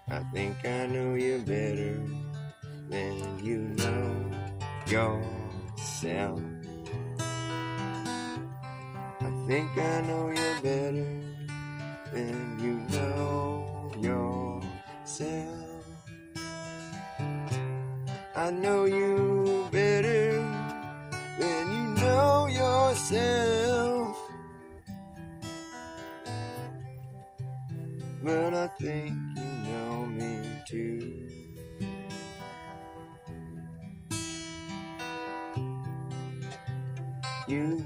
I think I know you better than you know yourself. I think I know you better than you know yourself. I know you better than you know yourself. But I think you know me too. You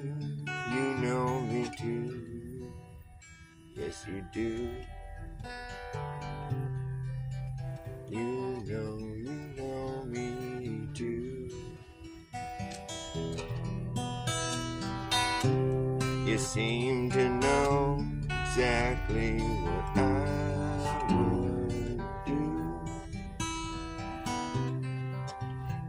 know me too. Yes, you do. You know me too. You seem to know exactly what I would do.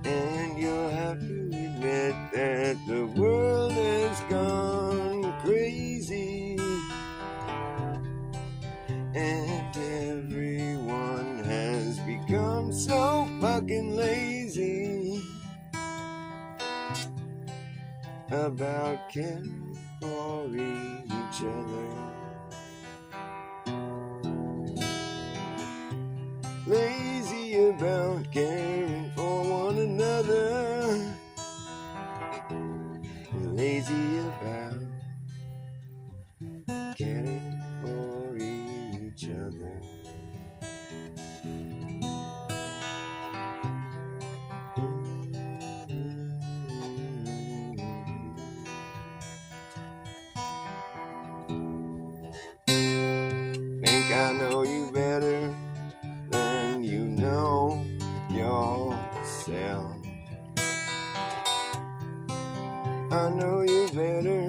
And you'll have to admit that the world has gone crazy. And everyone has become so fucking lazy about caring for each other. Lazy about caring for one another. Lazy about caring for each other. Think I know you better than you know yourself. I know you better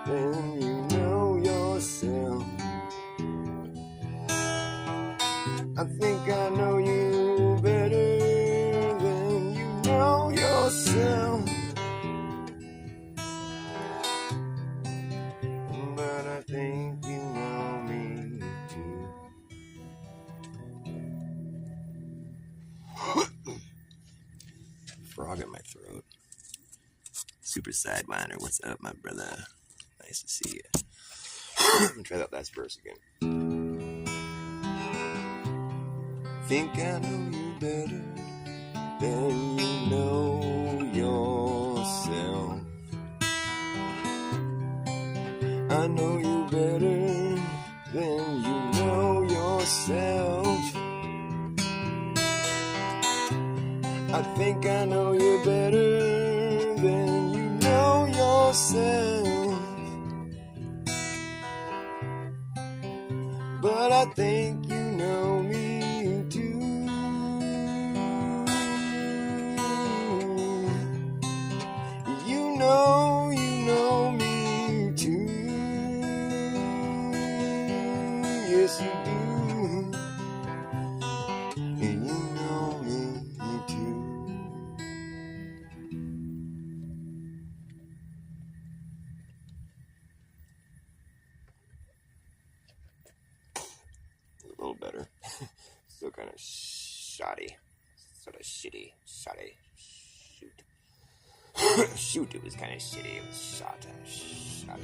than you know yourself. I think I know you better than you know yourself. But I think you know me too. Frog in my throat. Super Sideliner, what's up, my brother? Nice to see you. I'm gonna try that last verse again. Think I know you better than you know yourself. I know you better than you know yourself. I think I know you better than you know yourself. But I think you know me too. You know me too. Yes, you do. And you know me too. look kind of shoddy. Sort of shitty. Shoddy. Shoot. Shoot, it was kind of shitty. It was shot. I shot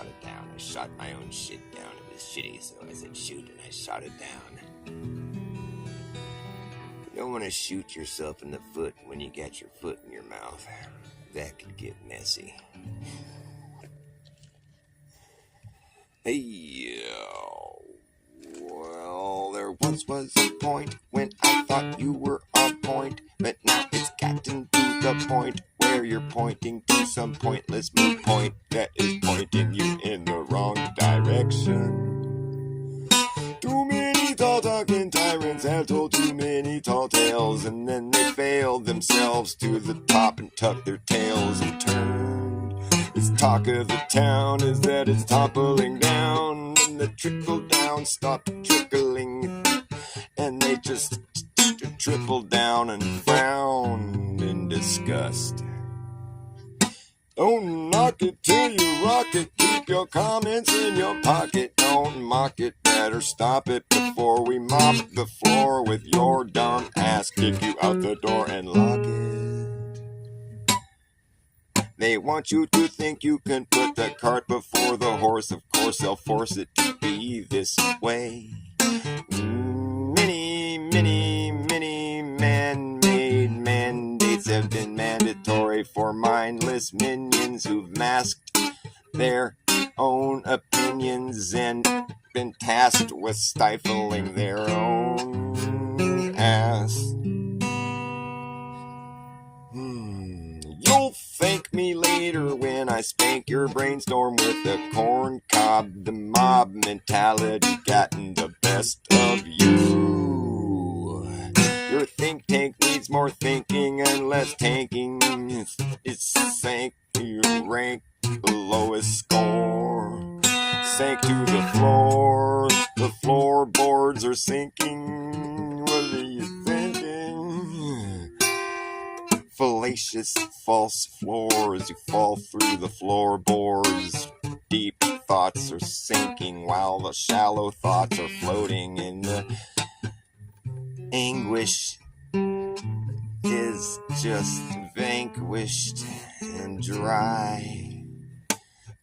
it down. I shot my own shit down. It was shitty, so I said shoot, and I shot it down. You don't want to shoot yourself in the foot when you got your foot in your mouth. That could get messy. Hey, well, there once was a point when I thought you were on point, but now it's gotten to the point where you're pointing to some pointless moot point that is pointing you in the wrong direction. Too many tall-talking tyrants have told too many tall tales, and then they failed themselves to the top and tucked their tails and turned. This talk of the town is that it's toppling down, and the trickle down stopped trickling, and they just tripled down and frowned in disgust. Don't knock it till you rock it. Keep your comments in your pocket. Don't mock it. Better stop it before we mop the floor with your dumb ass. Kick you out the door and lock it. They want you to think you can put the cart before the horse. Of course, they'll force it to be this way. Many man-made mandates have been mandatory for mindless minions who've masked their own opinions and been tasked with stifling their own ass. You'll thank me later when I spank your brainstorm with a corn cob. The mob mentality gotten the best of you. Your think tank needs more thinking and less tanking. It's sank to your rank the lowest score. Sank to the floor. The floorboards are sinking. What are you thinking? Fallacious false floors. You fall through the floorboards. Deep thoughts are sinking while the shallow thoughts are floating in the anguish is just vanquished and dry.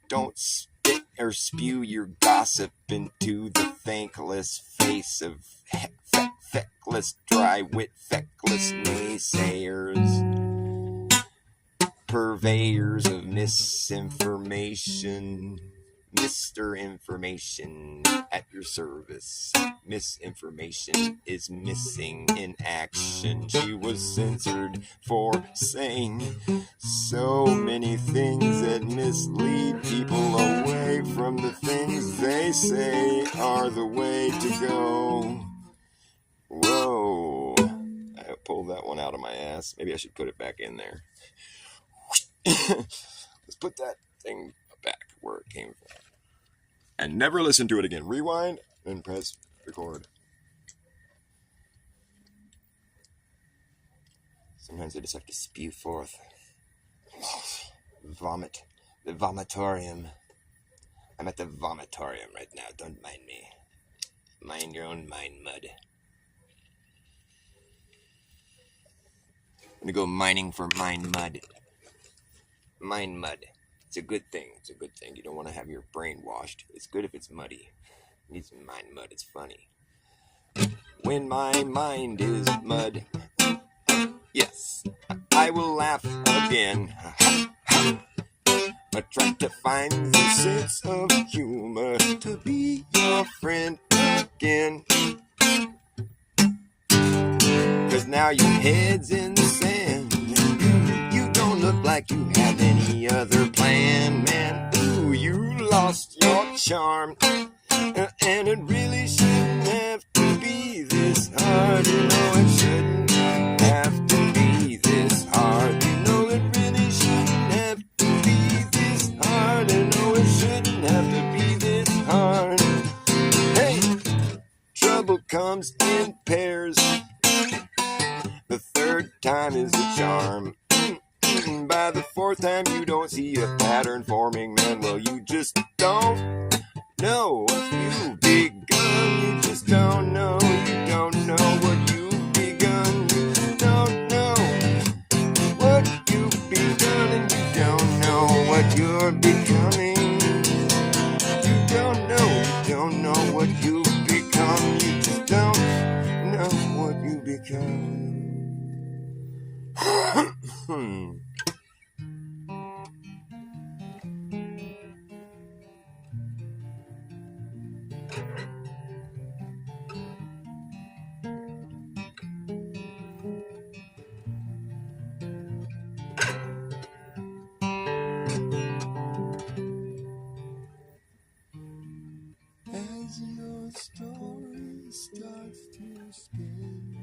Don't spit or spew your gossip into the thankless face of feckless, dry-wit, feckless naysayers, purveyors of misinformation. Mr. Information at your service. Misinformation is missing in action. She was censored for saying so many things that mislead people away from the things they say are the way to go. Whoa. I pulled that one out of my ass. Maybe I should put it back in there. Let's put that thing back where it came from. And never listen to it again. Rewind and press record. Sometimes I just have to spew forth. Vomit. The vomitorium. I'm at the vomitorium right now. Don't mind me. Mind your own mind mud. I'm gonna go mining for mind mud. Mind mud. It's a good thing. It's a good thing. You don't want to have your brain washed. It's good if it's muddy. You need some mind mud. It's funny. When my mind is mud, yes, I will laugh again. I try to find the sense of humor to be your friend again. 'Cause now your head's in the sand. You don't look like you have any other plan, man. Ooh, you lost your charm. And it really shouldn't have to be this hard. You know it shouldn't have to be this hard. You know it really shouldn't have to be this hard. You know it shouldn't have to be this hard. Hey, trouble comes in pairs. The third time is the charm. By the fourth time you don't see a pattern forming, man. Well, you just don't know. You big gun, you just don't know. You don't know. you're becoming. You don't know what you become. You just don't know what you become. As your story starts to spin,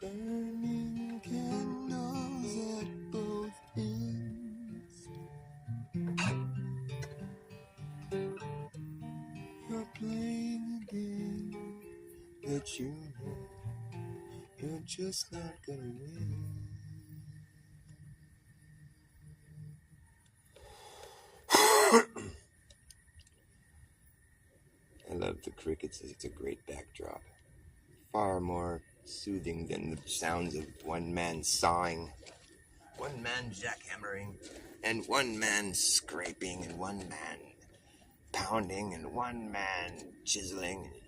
burning candles at both ends, you're playing a game that you know you're just not gonna win. I love the crickets. It's a great backdrop. Far more soothing than the sounds of one man sawing, one man jackhammering, and one man scraping, and one man pounding, and one man chiseling, and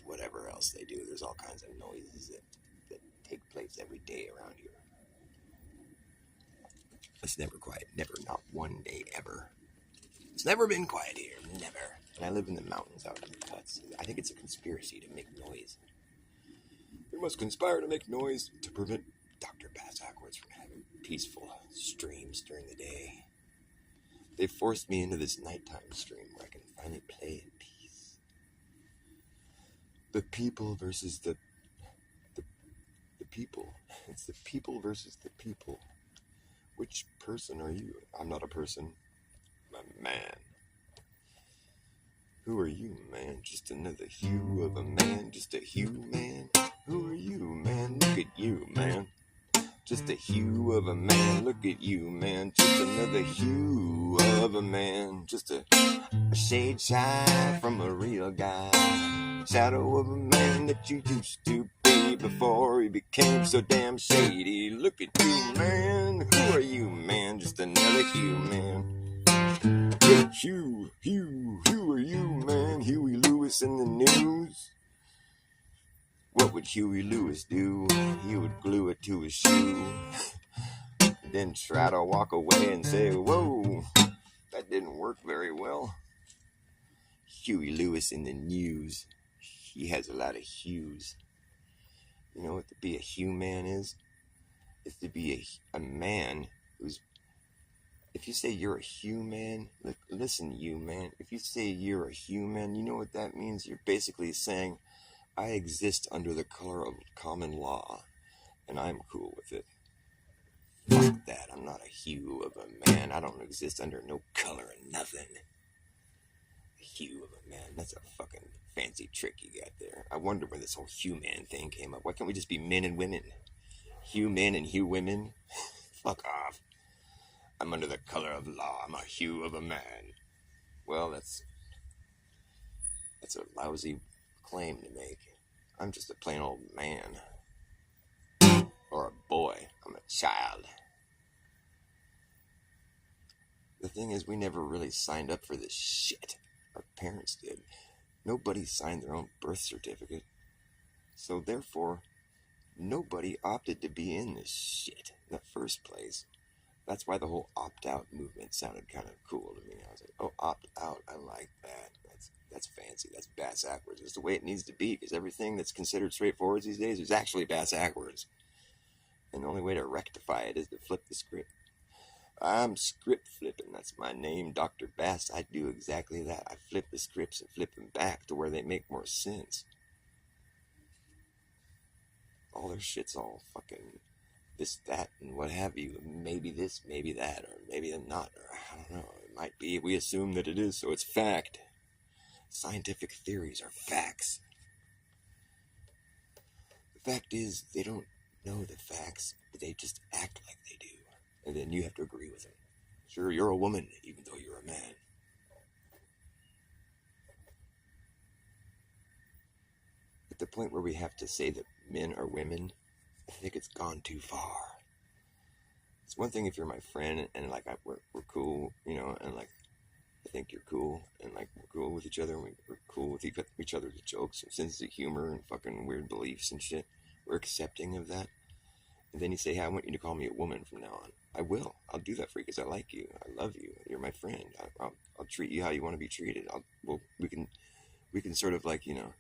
whatever else they do. There's all kinds of noises that take place every day around here. It's never quiet. Never. Not one day ever. It's never been quiet here. Never. And I live in the mountains out in the cuts. I think it's a conspiracy to make noise. We must conspire to make noise to prevent Dr. Bass Ackwards from having peaceful streams during the day. They forced me into this nighttime stream where I can finally play in peace. The people versus the people. It's the people versus the people. Which person are you? I'm not a person. I'm a man. Who are you, man? Just another hue of a man. Just a hue, man. Who are you, man? Look at you, man. Just a hue of a man. Look at you, man. Just another hue of a man. Just a shade shy from a real guy. Shadow of a man that you used to be before he became so damn shady. Look at you, man. Who are you, man? Just another hue, man. Hugh, who are you, man? Huey Lewis in the news. What would Huey Lewis do? He would glue it to his shoe, then try to walk away and say, whoa, that didn't work very well. Huey Lewis in the news. He has a lot of hues. You know what to be a hue man is? It's to be a man who's... If you say you're a hue man, look, listen, you man. If you say you're a hue man, you know what that means? You're basically saying, I exist under the color of common law, and I'm cool with it. Fuck that. I'm not a hue of a man. I don't exist under no color and nothing. A hue of a man. That's a fucking fancy trick you got there. I wonder where this whole hue man thing came up. Why can't we just be men and women? Hue men and hue women? Fuck off. I'm under the color of law. I'm a hue of a man. Well, that's a lousy claim to make. I'm just a plain old man. Or a boy. I'm a child. The thing is, we never really signed up for this shit. Our parents did. Nobody signed their own birth certificate. So therefore, nobody opted to be in this shit in the first place. That's why the whole opt-out movement sounded kind of cool to me. I was like, oh, opt-out, I like that. That's fancy. That's bass backwards. It's the way it needs to be, because everything that's considered straightforward these days is actually bass backwards. And the only way to rectify it is to flip the script. I'm script flipping. That's my name, Dr. Bass. I do exactly that. I flip the scripts and flip them back to where they make more sense. All their shit's all fucking this, that, and what have you. Maybe this, maybe that, or maybe not, or I don't know. It might be. We assume that it is, so it's fact. Scientific theories are facts. The fact is, they don't know the facts, but they just act like they do. And then you have to agree with them. Sure, you're a woman, even though you're a man. At the point where we have to say that men are women, I think it's gone too far. It's one thing if you're my friend and like we're cool, you know, and like I think you're cool and like we're cool with each other and we're cool with each other's jokes and sense of humor and fucking weird beliefs and shit. We're accepting of that. And then you say, hey, I want you to call me a woman from now on. I will. I'll do that for you because I like you. I love you. You're my friend. I'll treat you how you want to be treated. We can sort of like, you know,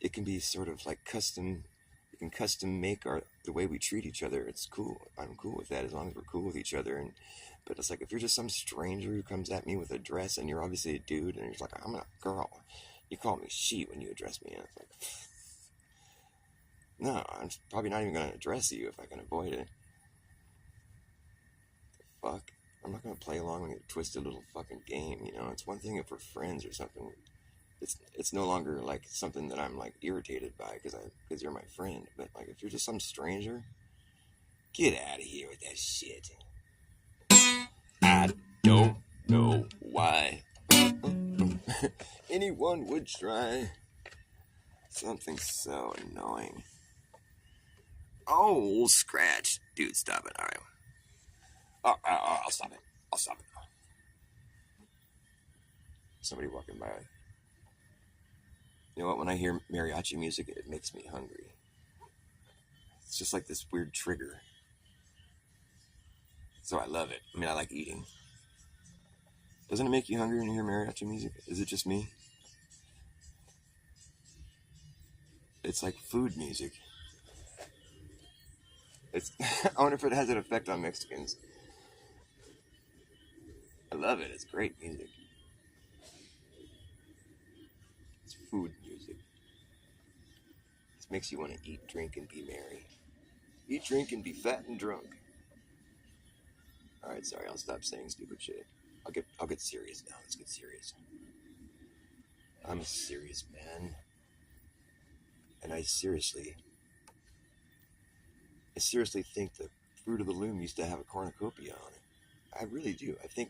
it can be sort of like custom. We can custom make the way we treat each other. It's cool. I'm cool with that as long as we're cool with each other. But it's like if you're just some stranger who comes at me with a dress and you're obviously a dude and you're just like, I'm a girl. You call me she when you address me. And it's like, no, I'm probably not even going to address you if I can avoid it. The fuck? I'm not going to play along with your twisted little fucking game, you know? It's one thing if we're friends or something. It's no longer like something that I'm like irritated by because you're my friend. But like if you're just some stranger, get out of here with that shit. I don't know why anyone would try something so annoying. Oh, scratch. Dude, stop it. All right. I'll stop it. I'll stop it. Somebody walking by. You know what? When I hear mariachi music, it makes me hungry. It's just like this weird trigger. So I love it. I mean, I like eating. Doesn't it make you hungry when you hear mariachi music? Is it just me? It's like food music. I wonder if it has an effect on Mexicans. I love it. It's great music. It's food music. It makes you want to eat, drink, and be merry. Eat, drink, and be fat and drunk. All right, sorry. I'll stop saying stupid shit. I'll get serious now. Let's get serious. I'm a serious man, and I seriously think the Fruit of the Loom used to have a cornucopia on it. I really do. I think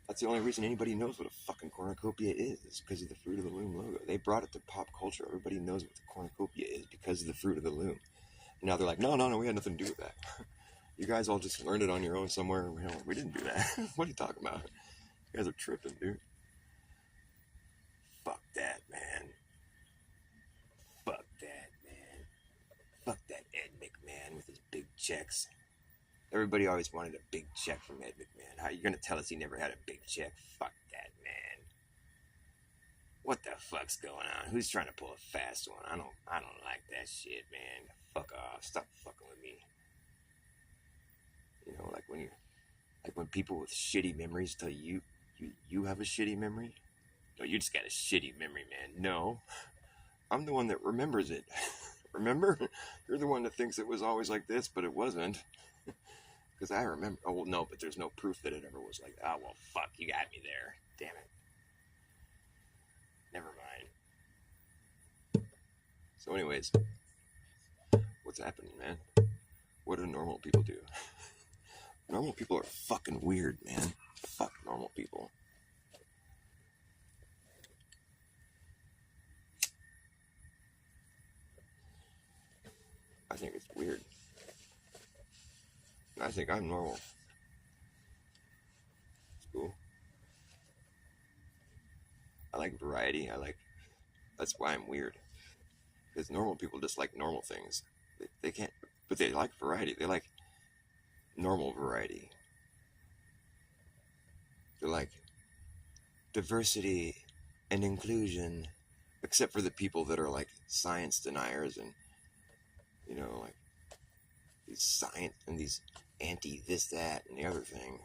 that's the only reason anybody knows what a fucking cornucopia is because of the Fruit of the Loom logo. They brought it to pop culture. Everybody knows what the cornucopia is because of the Fruit of the Loom. And now they're like, no, we had nothing to do with that. You guys all just learned it on your own somewhere. We didn't do that. What are you talking about? You guys are tripping, dude. Fuck that, man. Fuck that, man. Fuck that Ed McMahon with his big checks. Everybody always wanted a big check from Ed McMahon. How are you going to tell us he never had a big check? Fuck that, man. What the fuck's going on? Who's trying to pull a fast one? I don't like that shit, man. Fuck off. Stop fucking with me. You know, like when people with shitty memories tell you have a shitty memory. No, you just got a shitty memory, man. No, I'm the one that remembers it. Remember? You're the one that thinks it was always like this, but it wasn't. Because I remember. Oh, well, no, but there's no proof that it ever was like that. Oh, well, fuck, you got me there. Damn it. Never mind. So anyways, what's happening, man? What do normal people do? Normal people are fucking weird, man. Fuck normal people. I think it's weird. I think I'm normal. It's cool. I like variety. That's why I'm weird. Because normal people just like normal things. They can't, but they like variety. They like normal variety. They like diversity and inclusion, except for the people that are like science deniers and, you know, like these science and these anti this, that, and the other thing.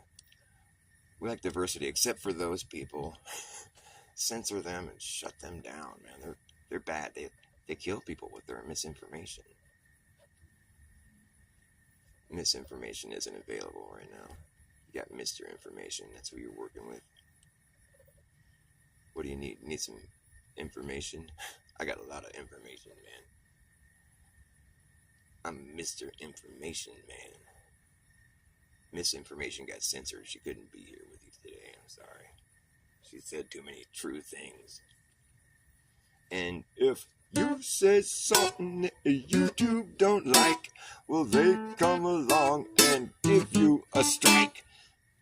We like diversity, except for those people. Censor them and shut them down, man. They're bad. They kill people with their misinformation. Misinformation isn't available right now. You got Mr. Information. That's who you're working with. What do you need? You need some information? I got a lot of information, man. I'm Mr. Information, man. Misinformation got censored. She couldn't be here with you today. I'm sorry. She said too many true things. And if You say something that YouTube don't like, well, they come along and give you a strike.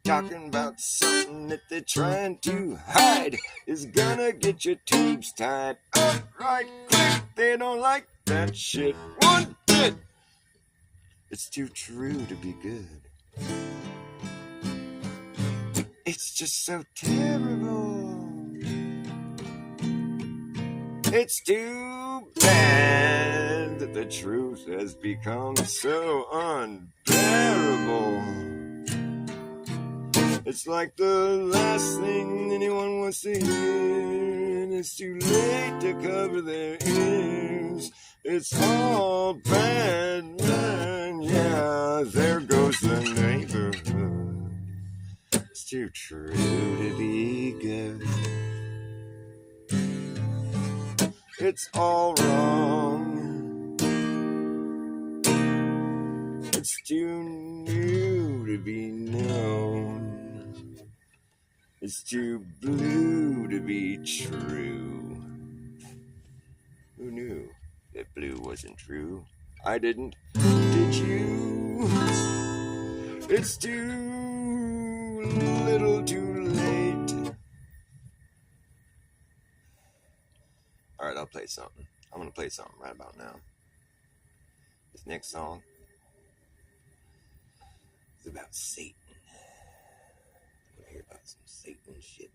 Talking about something that they're trying to hide is gonna get your tubes tied up right quick. They don't like that shit one bit. It's too true to be good. It's just so terrible. It's too bad that the truth has become so unbearable. It's like the last thing anyone wants to hear, and it's too late to cover their ears. It's all bad, man, yeah, there goes the neighborhood. It's too true to be good. It's all wrong. It's too new to be known. It's too blue to be true. Who knew that blue wasn't true? I didn't. Did you? It's too little too late. Alright, I'll play something. I'm gonna play something right about now. This next song is about Satan. I want to hear about some Satan shit.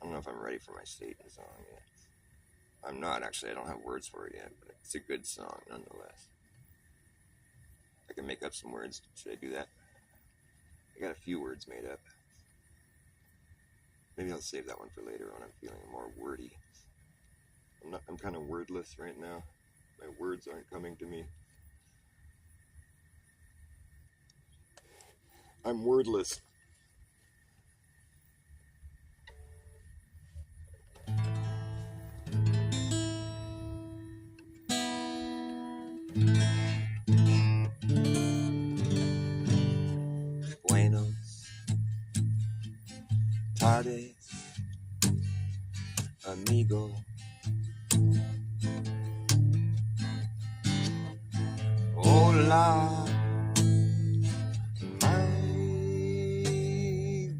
I don't know if I'm ready for my Satan song yet. I'm not, actually. I don't have words for it yet, but it's a good song nonetheless. I can make up some words. Should I do that? I got a few words made up. Maybe I'll save that one for later when I'm feeling more wordy. I'm kind of wordless right now. My words aren't coming to me. I'm wordless. Buenos tardes, amigo. Hola, my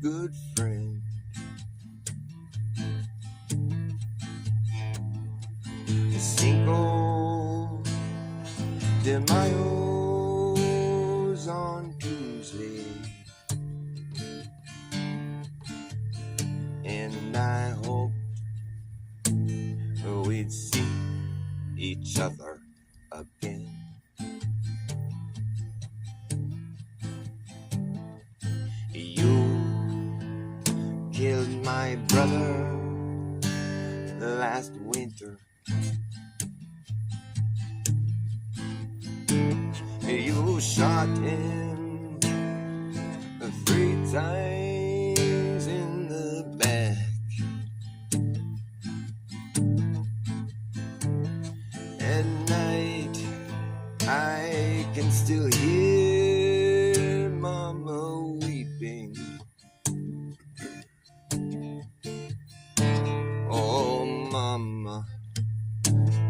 good friend. Cinco de Mayo's on Tuesday, and I hope we'd see each other again. You killed my brother last winter. You shot him 3 times in the back. At night I can still hear Mama weeping. Oh, Mama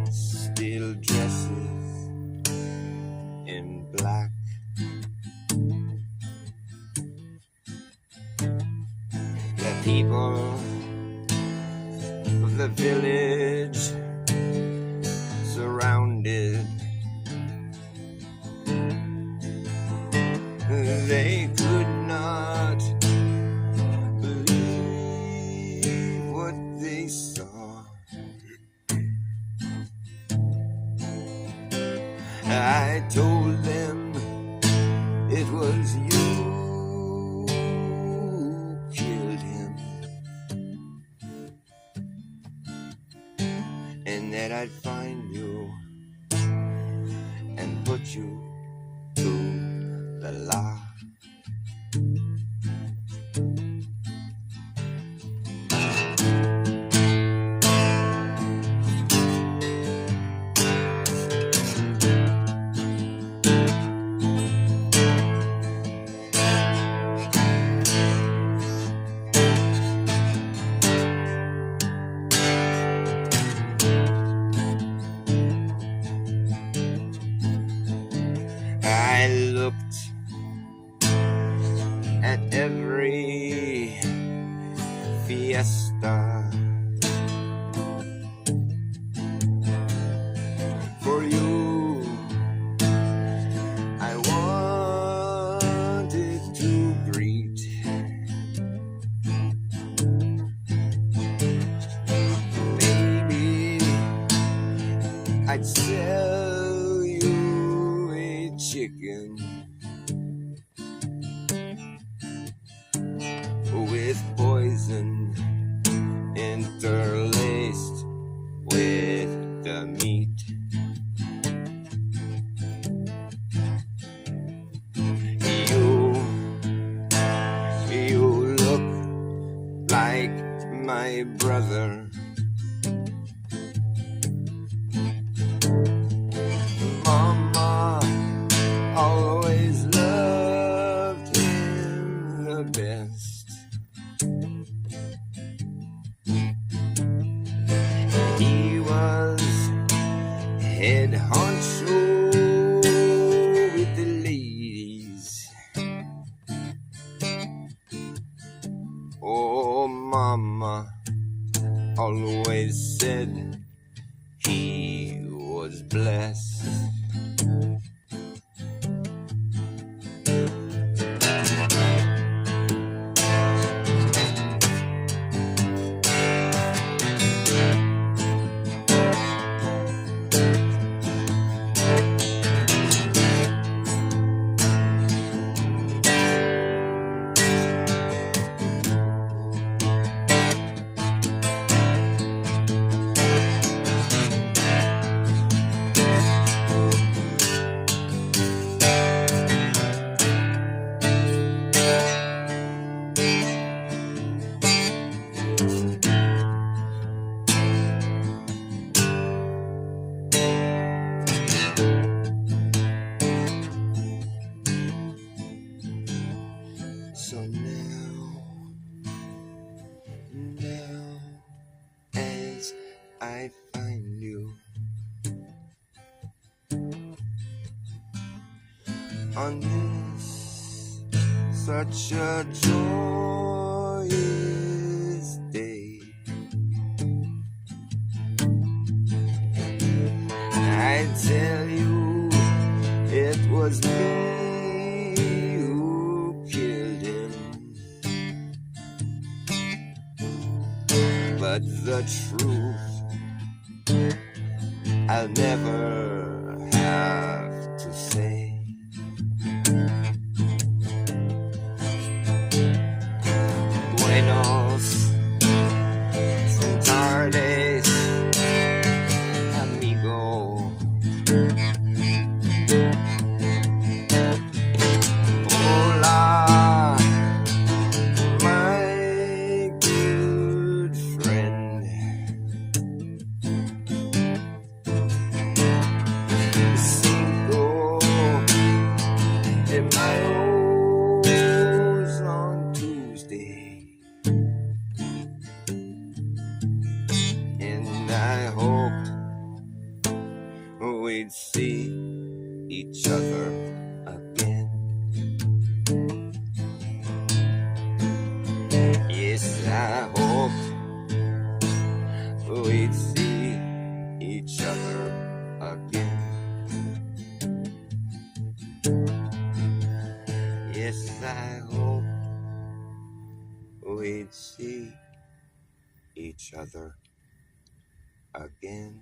still dresses in black. The people of the village surrounded. They could not believe what they saw. I told them it was you who killed him, and that I'd find you and put you to the law. I'd sell you a chicken with poison interlaced with the meat. You look like my brother. Mama always loved him the best. He was head honcho with the ladies. Oh, Mama always said he was blessed. So now as I find you on this such a joyous day, I tell you it was me who killed him. But the truth I'll never have to say. Buenos tardes, amigo. Hola, my good friend. Cinco de Mayo's on Tuesday, and I hoped we'd see each other again. Yes, I hoped we'd see each other again. Yes, I hope we'd see each other again.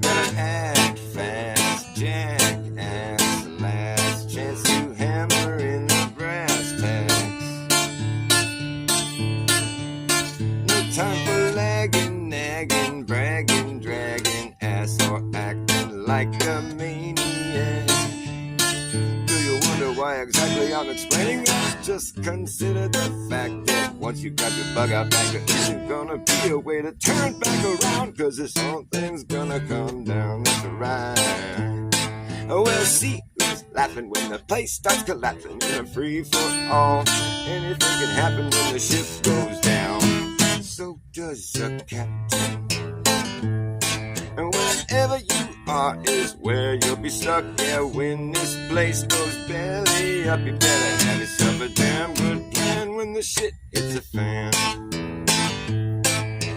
Better act fast, jackass. Last chance to hammer in the brass tacks. No time for lagging, nagging, bragging, dragging ass, or acting like a maniac. Do you wonder why exactly I'm explaining that? Just consider the fact that once you grab your bug out back, there isn't gonna be a way to turn back around, cause this whole thing's gonna come down. That's right. Well, see who's laughing when the place starts collapsing in a free for all. Anything can happen when the ship goes down. So does a captain. And wherever you are is where you'll be stuck. Yeah, when this place goes belly up, you better have yourself a damn good plan when the shit hits the fan.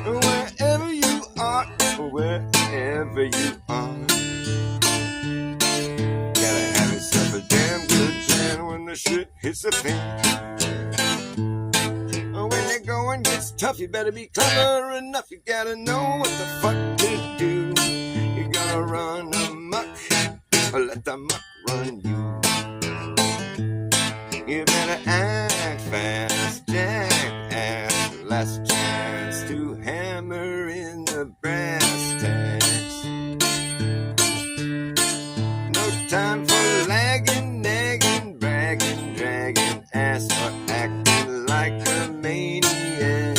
And wherever you are, wherever wherever you are. Gotta have yourself a damn good plan when the shit hits the fan. When the going gets tough, you better be clever enough. You gotta know what the fuck to do. You gotta run amok, or let the muck run you. You better act fast, jackass. Last chance to hammer in the brass tacks. No time for lagging, nagging, bragging, dragging ass, or acting like a maniac.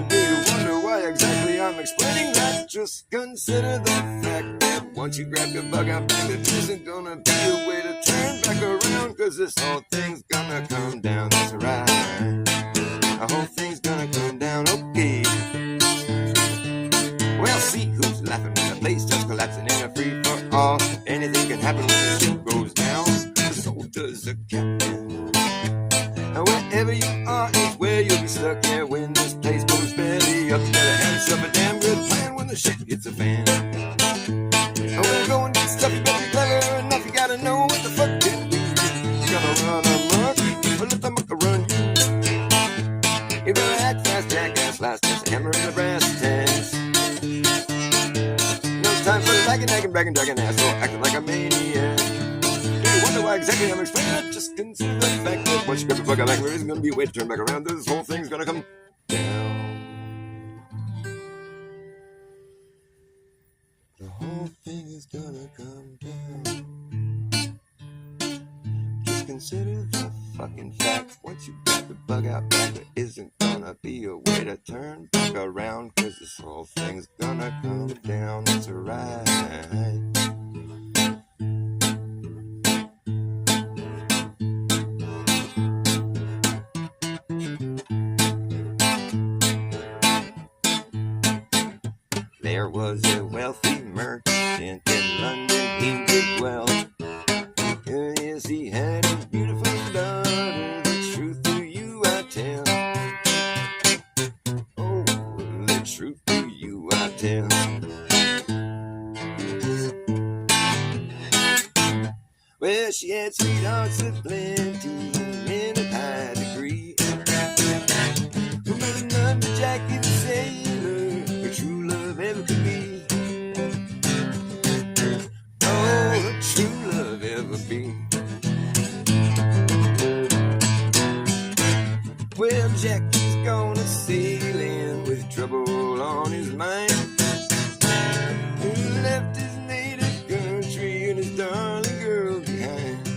Do you wonder why exactly I'm explaining that? Just consider the fact that once you grab your bug out, baby, there isn't gonna be a way to turn back around, cause this whole thing's gonna come down, that's right. The whole thing's gonna come down, okay. Well, see who's laughing when the place starts collapsing in a free-for-all. Anything can happen when the ship goes down, so does the captain. And wherever you are is where you'll be stuck. Yeah, when this place goes belly up, you better have yourself a damn good plan when the shit hits the fan. And when going gets tough, you better be clever enough. You gotta know what the fuck to do. You gotta run amok, or let the mucker run you. You better act fast, jackass, last chance to hammer in the brass tacks. No time for lagging, nagging, bragging, dragging ass, or acting like a maniac. Wonder why exactly I'm explaining it? Just consider the fact that once you grab the bug out back, there isn't gonna be a way to turn back around. This whole thing's gonna come down. The whole thing is gonna come down. Just consider the fucking fact. Once you grab the bug out back, there isn't gonna be a way to turn back around, cause this whole thing's gonna come down. That's right. There was a wealthy merchant in London, he did well. Yes, he had a beautiful daughter, the truth to you I tell. Oh, the truth to you I tell. Well, she had sweethearts aplenty in a high degree. But none but Jackie the sailor, her true love ever could be. Oh, her true love ever be. Well, Jackie's gonna sail in with trouble on his mind. He left his native country and his darling girl behind.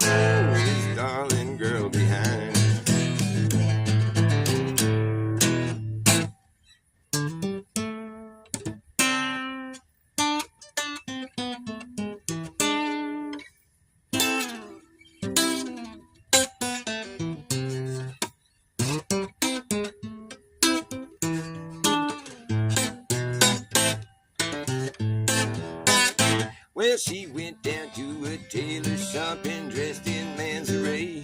Oh, his darling girl behind. Well, she went down to a tailor shop and dressed in man's array,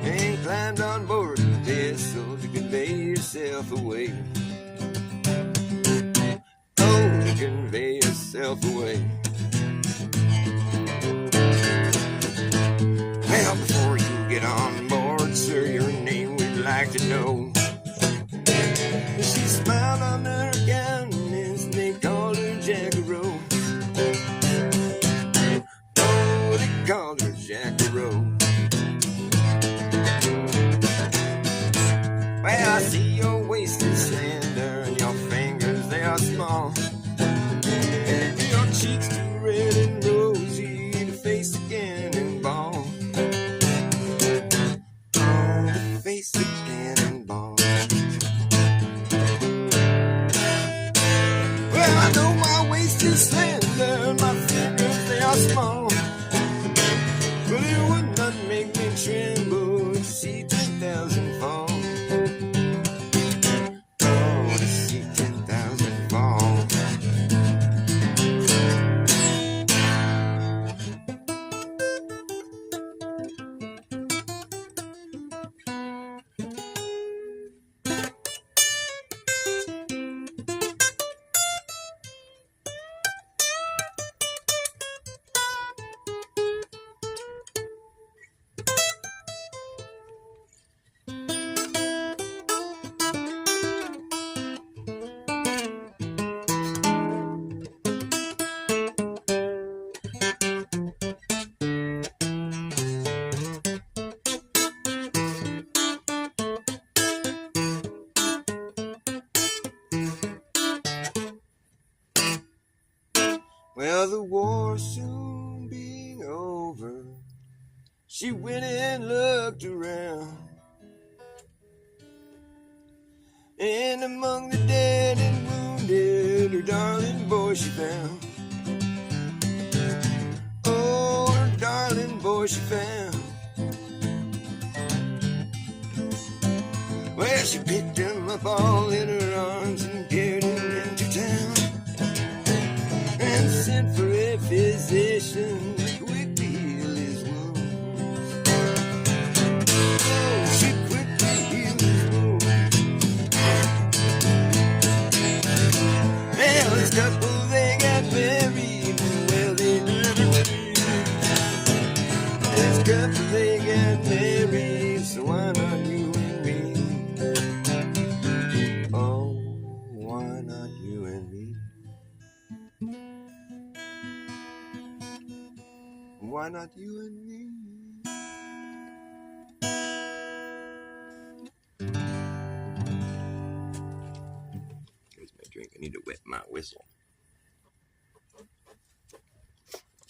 and climbed on board the vessel to convey herself away. Oh, to convey herself away. Well, before you get on board, sir, your name we'd like to know. She smiled on her countenance and they called her Jackaroo. Oh, they called her Jackaroo. Well, I see your waist is slender and your fingers, they are small. And your cheeks too red and rosy to face the cannonball. Oh, to face the cannonball. the war soon being over, she went and looked around, and among the dead and wounded, her darling boy she found. Oh, her darling boy she found. Well, she picked him up all in her arms and carried him into town, and sent for a physician quick to heal his wounds. Oh, she quickly healed his wounds. Well, this couple, they got married. Well, they never married. This couple, they got married. So why not you and me? Oh, why not you and me? Why not you and me? Here's my drink. I need to wet my whistle.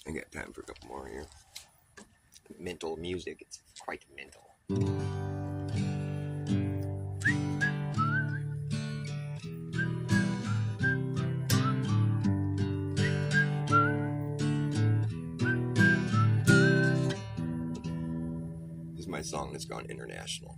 I got time for a couple more here. Mental music. It's quite mental. This is my song that's gone international.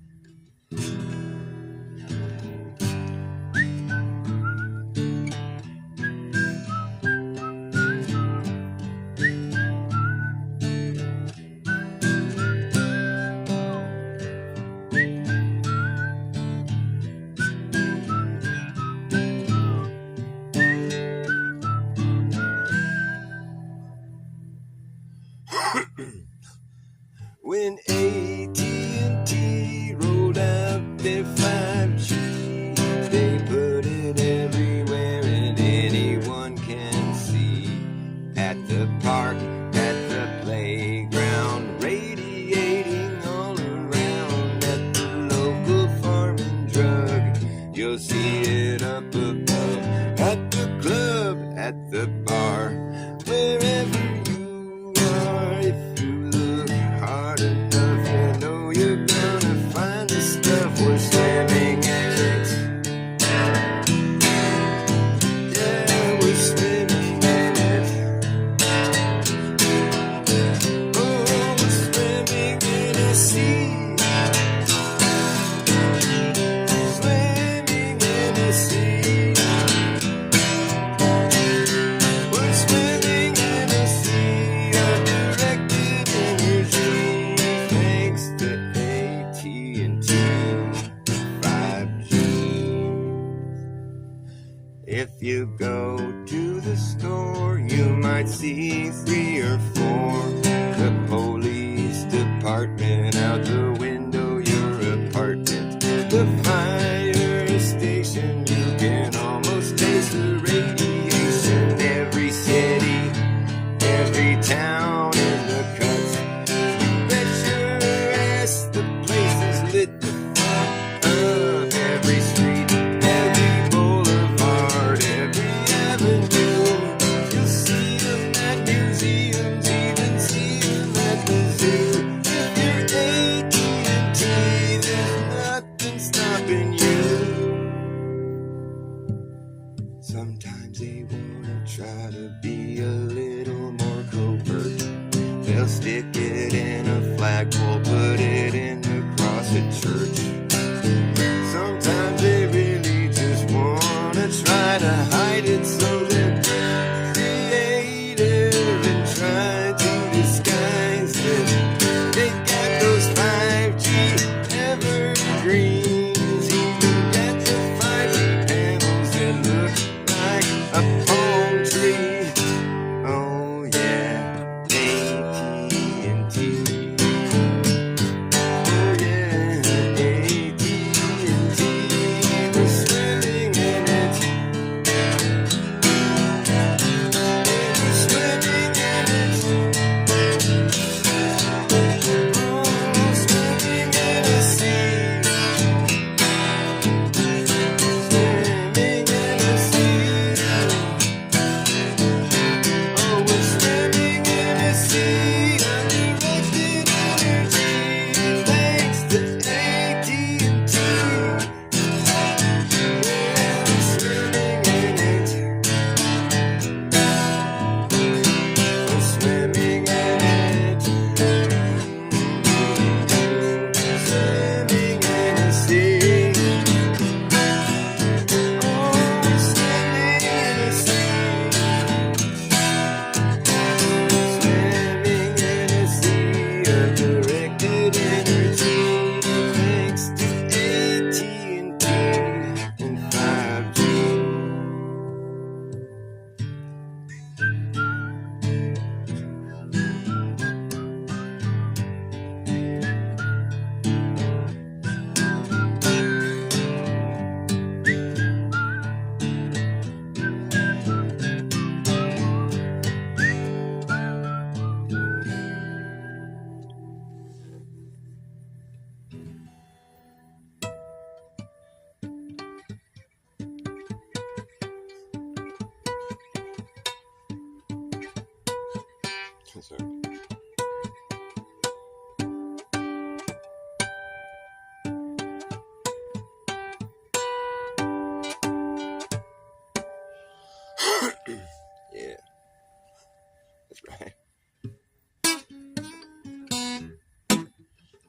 When AT&T rolled out their 5G, they put it everywhere and anyone can see. At the park, at the playground, radiating all around. At the local farm and drug, you'll see it up above. At the club, at the bar, wherever you are, if you look hard enough, you know you're gonna find the stuff we're swimming in it. Yeah, we're swimming in it. Oh, we're swimming in a sea. Swimming in a sea. We're swimming in a sea of directed energy, thanks to AT&T 5G. If you go to the store, you might see 3 or 4. The police department, out the window your apartment. The fire station, you can almost taste the radiation. Every city, every town in the cuts, you bet your ass the place is lit the fuck up. Every street, every boulevard, every avenue, you'll see them at museums, even see them at the zoo. If you're AT&T, there's nothing stopping you. Sometimes they wanna try to be a little more covert. They'll stick it in a flagpole, put it in across a church. Sometimes they really just wanna try to hide it, so they're creative and try to disguise it. They got those 5G evergreens, even got the 5G panels that look like a palm tree. Oh yeah, AT&T. Oh yeah, AT&T. sir. Yeah, that's right.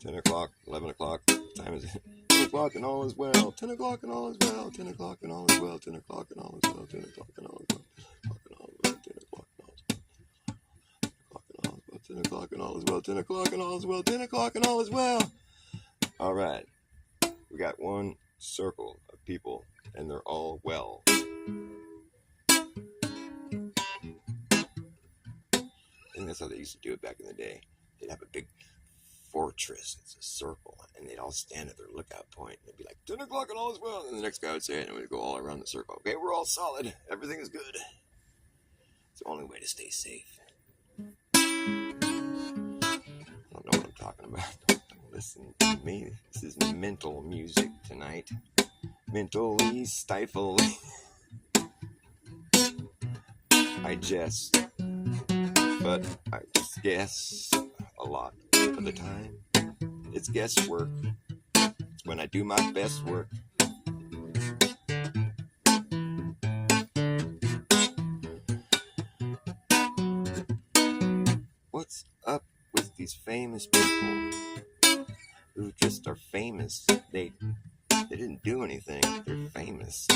10 o'clock, 11 o'clock, what time is it? 10 o'clock and all is well. 10 o'clock and all is well. 10 o'clock and all is well. 10 o'clock and all is well. 10 o'clock and all is well. 10 o'clock and all is well. 10 o'clock and all is well. 10 o'clock and all is well. 10 o'clock and all is well. All right. We got one circle of people, and they're all well. I think that's how they used to do it back in the day. They'd have a big fortress. It's a circle, and they'd all stand at their lookout point, and they'd be like, 10 o'clock and all is well. And the next guy would say it, and we'd go all around the circle. Okay, we're all solid. Everything is good. It's the only way to stay safe. I don't know what I'm talking about. Don't listen to me. This is mental music tonight. Mentally stifled. I jest, but I guess a lot of the time it's guesswork. It's when I do my best work. What's up with these famous people who just are famous? They didn't do anything. They're famous.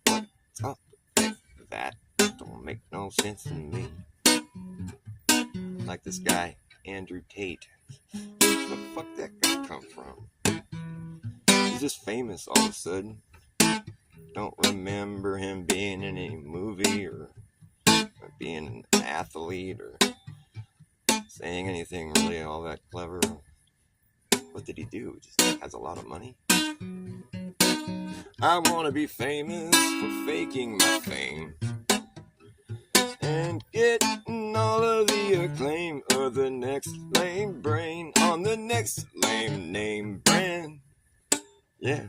What's up with that? Don't make no sense to me. Like this guy, Andrew Tate. Where the fuck that guy come from? He's just famous all of a sudden. Don't remember him being in any movie or being an athlete or saying anything really all that clever. What did he do? He just has a lot of money. I want to be famous for faking my fame and getting all of the acclaim of the next lame brain on the next lame name brand. Yeah.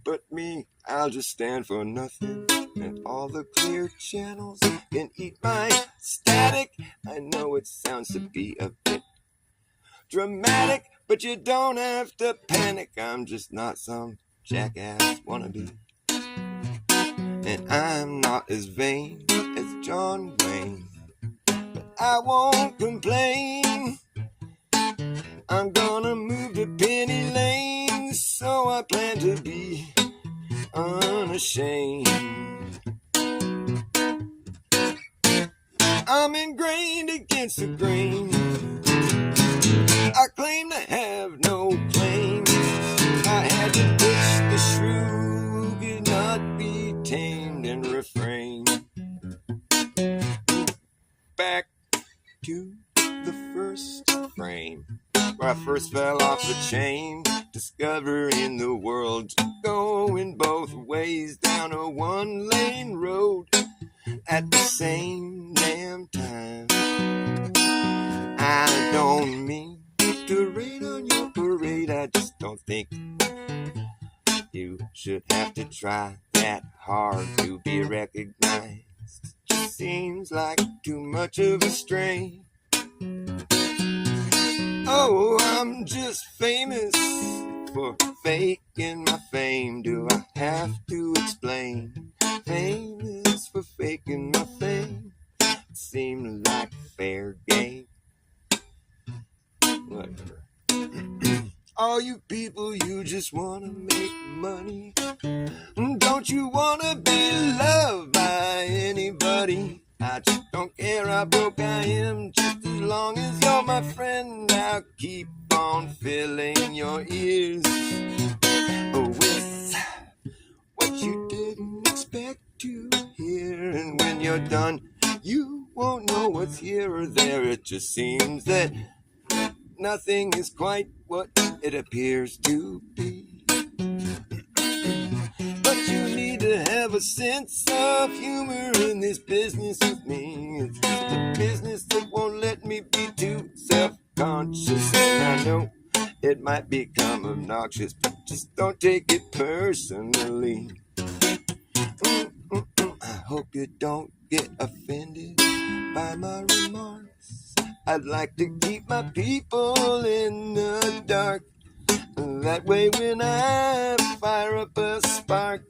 But me, I'll just stand for nothing, and all the clear channels can eat my static. I know it sounds to be a bit dramatic, but you don't have to panic. I'm just not some jackass wannabe, and I'm not as vain as John Wayne, but I won't complain. I'm gonna move to Penny Lane, so I plan to be unashamed. I'm ingrained against the grain. I claim to have no claim. I had to ditch the shrew who could not be tamed and refrain. Back to the first frame, where I first fell off the chain, discovering the world going both ways down a one-lane road at the same damn time. I don't mean to rain on your parade, I just don't think you should have to try that hard to be recognized. Just seems like too much of a strain. Oh, I'm just famous for faking my fame. Do I have to explain? Famous for faking my fame. It seemed like fair game. Whatever. All you people, you just wanna make money. Don't you wanna be loved by anybody? I just don't care how broke I am, just as long as you're my friend. I'll keep on filling your ears with what you didn't expect to hear. And when you're done, you won't know what's here or there. It just seems that nothing is quite what it appears to be. But you need to have a sense of humor in this business with me. It's just a business that won't let me be too self-conscious. And I know it might become obnoxious, but just don't take it personally. I hope you don't get offended by my remarks. I'd like to keep my people in the dark. That way when I fire up a spark,